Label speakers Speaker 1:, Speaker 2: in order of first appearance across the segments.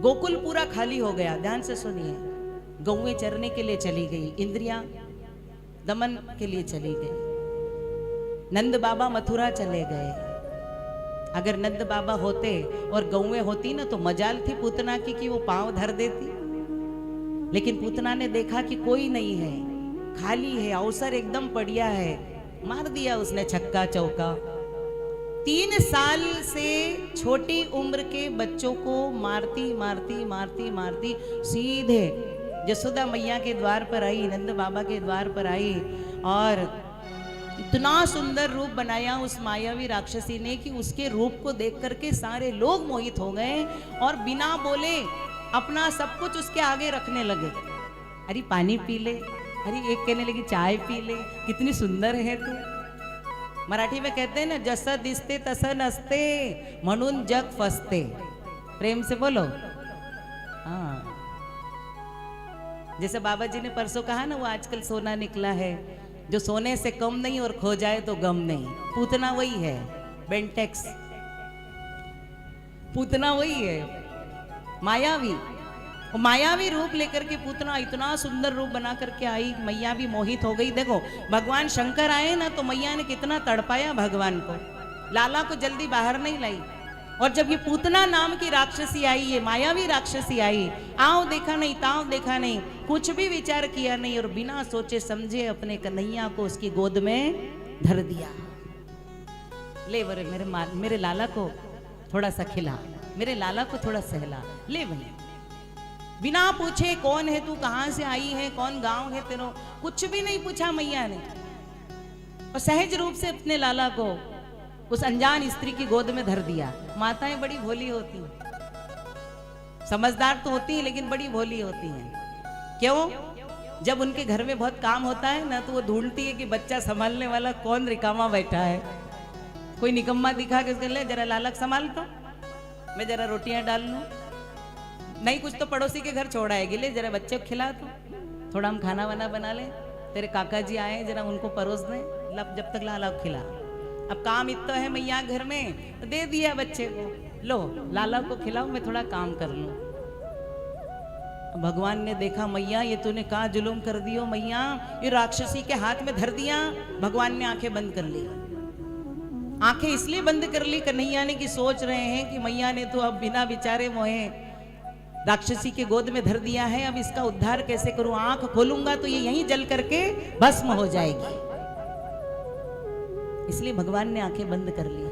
Speaker 1: गोकुल पूरा खाली हो गया। ध्यान से सुनिए, गौएं चरने के लिए चली गई, इंद्रियां दमन के लिए चली गई। नंद बाबा मथुरा चले गए। अगर नंद बाबा होते और गौएं होती ना तो मजाल थी पूतना की कि वो पांव धर देती। लेकिन पूतना ने देखा कि कोई नहीं है, खाली है, अवसर एकदम बढ़िया है, मार दिया उसने छक्का चौका। 3 साल से छोटी उम्र के बच्चों को मारती मारती मारती मारती सीधे यशोदा मैया के द्वार पर आई, नंद बाबा के द्वार पर आई और इतना सुंदर रूप बनाया उस मायावी राक्षसी ने कि उसके रूप को देख करके सारे लोग मोहित हो गए और बिना बोले अपना सब कुछ उसके आगे रखने लगे। अरे पानी पी ले, अरे एक कहने लगी चाय पी ले, कितनी सुंदर है तू। मराठी में कहते हैं ना, जसं दिसते तसं नसते म्हणून जग फसते। प्रेम से बोलो। हाँ, जैसे बाबा जी ने परसों कहा ना, वो आजकल सोना निकला है जो सोने से कम नहीं और खो जाए तो गम नहीं। पूतना वही है, बेंटेक्स पूतना वही है, मायावी। मायावी रूप लेकर के पूतना इतना सुंदर रूप बना करके आई, मैया भी मोहित हो गई। देखो भगवान शंकर आए ना तो मैया ने कितना तड़पाया भगवान को, लाला को जल्दी बाहर नहीं लाई। और जब ये पूतना नाम की राक्षसी आई, ये मायावी राक्षसी आई, आओ देखा नहीं ताव देखा नहीं, कुछ भी विचार किया नहीं और बिना सोचे समझे अपने कन्हैया को उसकी गोद में धर दिया। ले बरे मेरे लाला को थोड़ा सा खिला, मेरे लाला को थोड़ा सहला, ले भैया। बिना पूछे कौन है तू, कहां से आई है, कौन गांव है तेरो, कुछ भी नहीं पूछा मैया ने और सहज रूप से अपने लाला को उस अनजान स्त्री की गोद में धर दिया। माताएं बड़ी भोली होती हैं, समझदार तो होती हैं लेकिन बड़ी भोली होती हैं। क्यों? जब उनके घर में बहुत काम होता है ना तो वो ढूंढती है कि बच्चा संभालने वाला कौन रिकामा बैठा है। कोई निकम्मा दिखा के उसके लिए जरा लालक संभाल तो मैं जरा रोटियां डाल लूं, नहीं कुछ तो पड़ोसी के घर छोड़ आएगी, ले जरा बच्चे को खिला तो, थोड़ा हम खाना वाना बना ले, तेरे काका जी आए जरा उनको परोस दें, जब तक लाला को खिला। अब काम इतना है मैया घर में तो दे दिया बच्चे को, लो लाला को खिलाओ मैं थोड़ा काम कर लूं। भगवान ने देखा मैया ये तूने कहा जुलूम कर दियो मैया, ये राक्षसी के हाथ में धर दिया। भगवान ने आंखें बंद कर ली। आंखें इसलिए बंद कर ली कन्हैया ने कि सोच रहे हैं कि मैया ने तो अब बिना विचारे मोहे राक्षसी के गोद में धर दिया है, अब इसका उद्धार कैसे करूं। आंख खोलूंगा तो ये यहीं जल करके भस्म हो जाएगी। इसलिए भगवान ने आंखें बंद कर ली।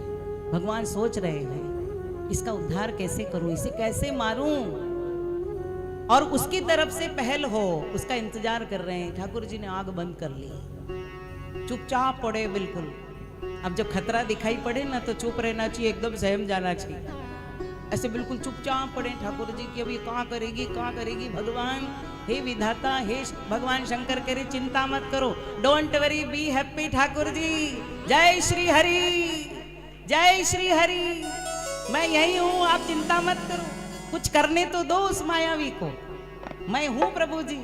Speaker 1: भगवान सोच रहे हैं इसका उद्धार कैसे करूं, इसे कैसे मारूं, और उसकी तरफ से पहल हो उसका इंतजार कर रहे हैं। ठाकुर जी ने आंख बंद कर ली, चुपचाप पड़े बिल्कुल। अब जब खतरा दिखाई पड़े ना तो चुप रहना चाहिए, एकदम सहम जाना चाहिए। ऐसे बिल्कुल चुपचाप पड़े ठाकुर जी की अब ये कहाँ करेगी कहाँ करेगी। भगवान हे विधाता, हे भगवान शंकर करे चिंता मत करो, don't worry be happy Thakur ji. जय श्री हरि, जय श्री हरि, मैं यही हूँ, आप चिंता मत करो, कुछ करने तो दो उस मायावी को, मैं हूं प्रभु जी।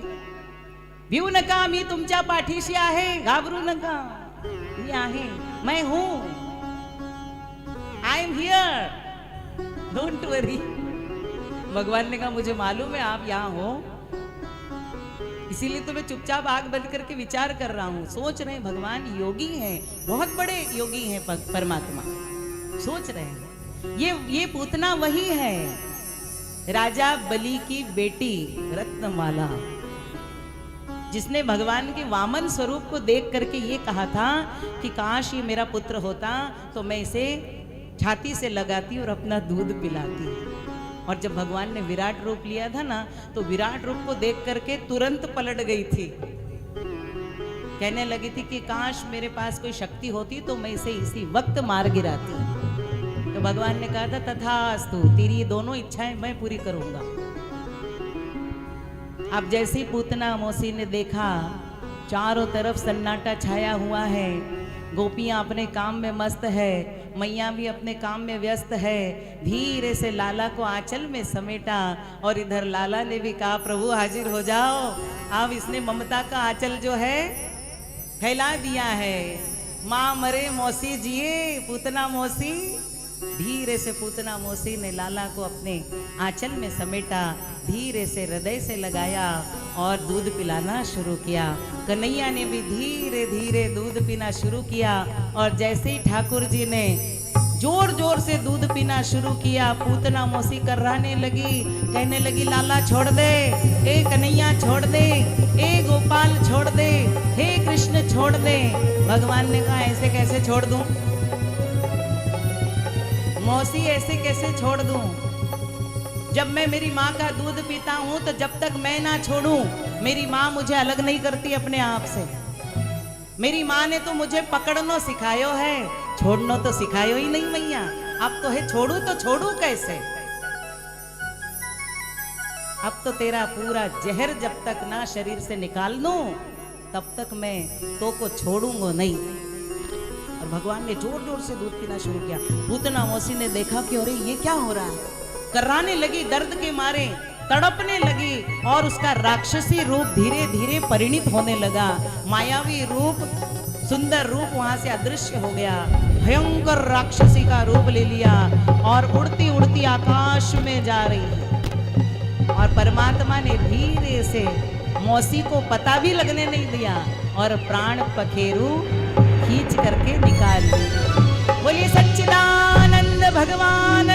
Speaker 1: भिऊ नका, मी तुमच्या पाठीशी आहे, घाबरू नका, मी आहे, मैं हूं, I am here, don't worry. भगवान ने कहा मुझे मालूम है आप यहाँ हो, इसीलिए तो मैं चुपचाप आग बंद करके विचार कर रहा हूँ। सोच रहे हैं भगवान योगी हैं, बहुत बड़े योगी हैं परमात्मा, सोच रहे हैं ये पूतना वही है, राजा बलि की बेटी रत्नमाला, जिसने भगवान के वामन स्वरूप को देख करके ये कहा था कि काश ये मेरा पुत्र होता तो मैं इसे छाती से लगाती और अपना दूध पिलाती। और जब भगवान ने विराट रूप लिया था ना तो विराट रूप को देख करके तुरंत पलट गई थी, कहने लगी थी कि काश मेरे पास कोई शक्ति होती तो मैं इसे इसी वक्त मार गिराती। तो भगवान ने कहा था तथास्तु, तेरी दोनों इच्छाएं मैं पूरी करूंगा। अब जैसे ही पूतना मौसी ने देखा चारों तरफ सन्नाटा छाया हुआ है, गोपियां अपने काम में मस्त है, मैया भी अपने काम में व्यस्त है, धीरे से लाला को आंचल में समेटा और इधर लाला ने भी कहा प्रभु हाजिर हो जाओ। अब इसने ममता का आंचल जो है फैला दिया है। माँ मरे मौसी जिए, पूतना मौसी धीरे से पूतना मौसी ने लाला को अपने आंचल में समेटा, धीरे से हृदय से लगाया और दूध पिलाना शुरू किया। कन्हैया ने भी धीरे धीरे दूध पीना शुरू किया और जैसे ही ठाकुर जी ने जोर जोर से दूध पीना शुरू किया, पूतना मौसी कर्राने लगी, कहने लगी लाला छोड़ दे, ए कन्हैया छोड़ दे, ए गोपाल छोड़ दे, हे कृष्ण छोड़ दे। भगवान ने कहा ऐसे कैसे छोड़ दूं मौसी, ऐसे कैसे छोड़ दूं? जब मैं मेरी माँ का दूध पीता हूं तो जब तक मैं ना छोड़ूं मेरी माँ मुझे अलग नहीं करती अपने आप से। मेरी माँ ने तो मुझे पकड़नो सिखायो है, छोड़नो तो सिखायो ही नहीं मैया। अब तो है छोड़ू तो छोड़ू कैसे? अब तो तेरा पूरा जहर जब तक ना शरीर से निकाल दूं तब तक मैं तो को छोड़ूंगा नहीं। और भगवान ने जोर जोर से दूध पीना शुरू किया। पूतना मौसी ने देखा कि अरे ये क्या हो रहा है, कर्राने लगी, दर्द के मारे तड़पने लगी और उसका राक्षसी रूप धीरे धीरे परिणित होने लगा। मायावी रूप, सुंदर रूप वहां से अदृश्य हो गया, भयंकर राक्षसी का रूप ले लिया और उड़ती उड़ती आकाश में जा रही है। और परमात्मा ने धीरे से मौसी को पता भी लगने नहीं दिया और प्राण पखेरु खींच करके निकाल ली। बोलिए सच्चिदानंद भगवान